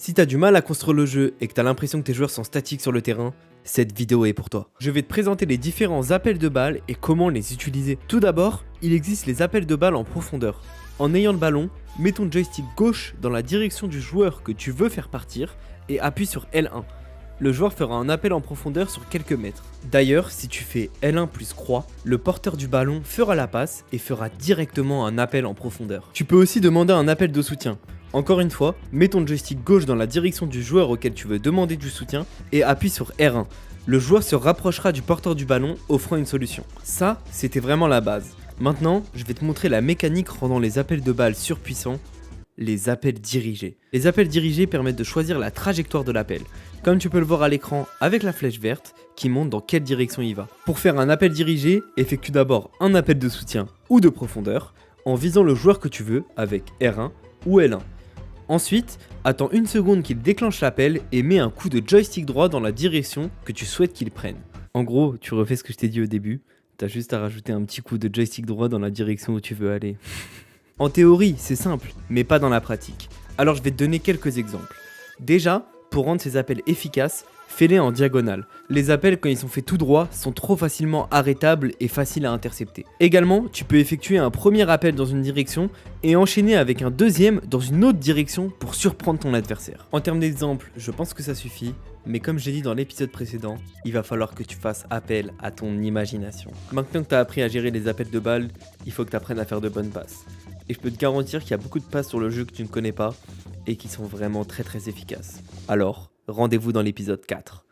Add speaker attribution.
Speaker 1: Si t'as du mal à construire le jeu et que t'as l'impression que tes joueurs sont statiques sur le terrain, cette vidéo est pour toi. Je vais te présenter les différents appels de balles et comment les utiliser. Tout d'abord, il existe les appels de balles en profondeur. En ayant le ballon, mets ton joystick gauche dans la direction du joueur que tu veux faire partir et appuie sur L1. Le joueur fera un appel en profondeur sur quelques mètres. D'ailleurs, si tu fais L1 plus croix, le porteur du ballon fera la passe et fera directement un appel en profondeur. Tu peux aussi demander un appel de soutien. Encore une fois, mets ton joystick gauche dans la direction du joueur auquel tu veux demander du soutien et appuie sur R1. Le joueur se rapprochera du porteur du ballon, offrant une solution. Ça, c'était vraiment la base. Maintenant, je vais te montrer la mécanique rendant les appels de balles surpuissants, les appels dirigés. Les appels dirigés permettent de choisir la trajectoire de l'appel, comme tu peux le voir à l'écran avec la flèche verte qui montre dans quelle direction il va. Pour faire un appel dirigé, effectue d'abord un appel de soutien ou de profondeur en visant le joueur que tu veux avec R1 ou L1. Ensuite, attends une seconde qu'il déclenche l'appel et mets un coup de joystick droit dans la direction que tu souhaites qu'il prenne. En gros, tu refais ce que je t'ai dit au début, t'as juste à rajouter un petit coup de joystick droit dans la direction où tu veux aller. En théorie, c'est simple, mais pas dans la pratique. Alors je vais te donner quelques exemples. Déjà, pour rendre ces appels efficaces, fais-les en diagonale. Les appels, quand ils sont faits tout droit, sont trop facilement arrêtables et faciles à intercepter. Également, tu peux effectuer un premier appel dans une direction et enchaîner avec un deuxième dans une autre direction pour surprendre ton adversaire. En termes d'exemple, je pense que ça suffit, mais comme j'ai dit dans l'épisode précédent, il va falloir que tu fasses appel à ton imagination. Maintenant que tu as appris à gérer les appels de balles, il faut que tu apprennes à faire de bonnes passes. Et je peux te garantir qu'il y a beaucoup de passes sur le jeu que tu ne connais pas et qui sont vraiment très efficaces. Alors, rendez-vous dans l'épisode 4.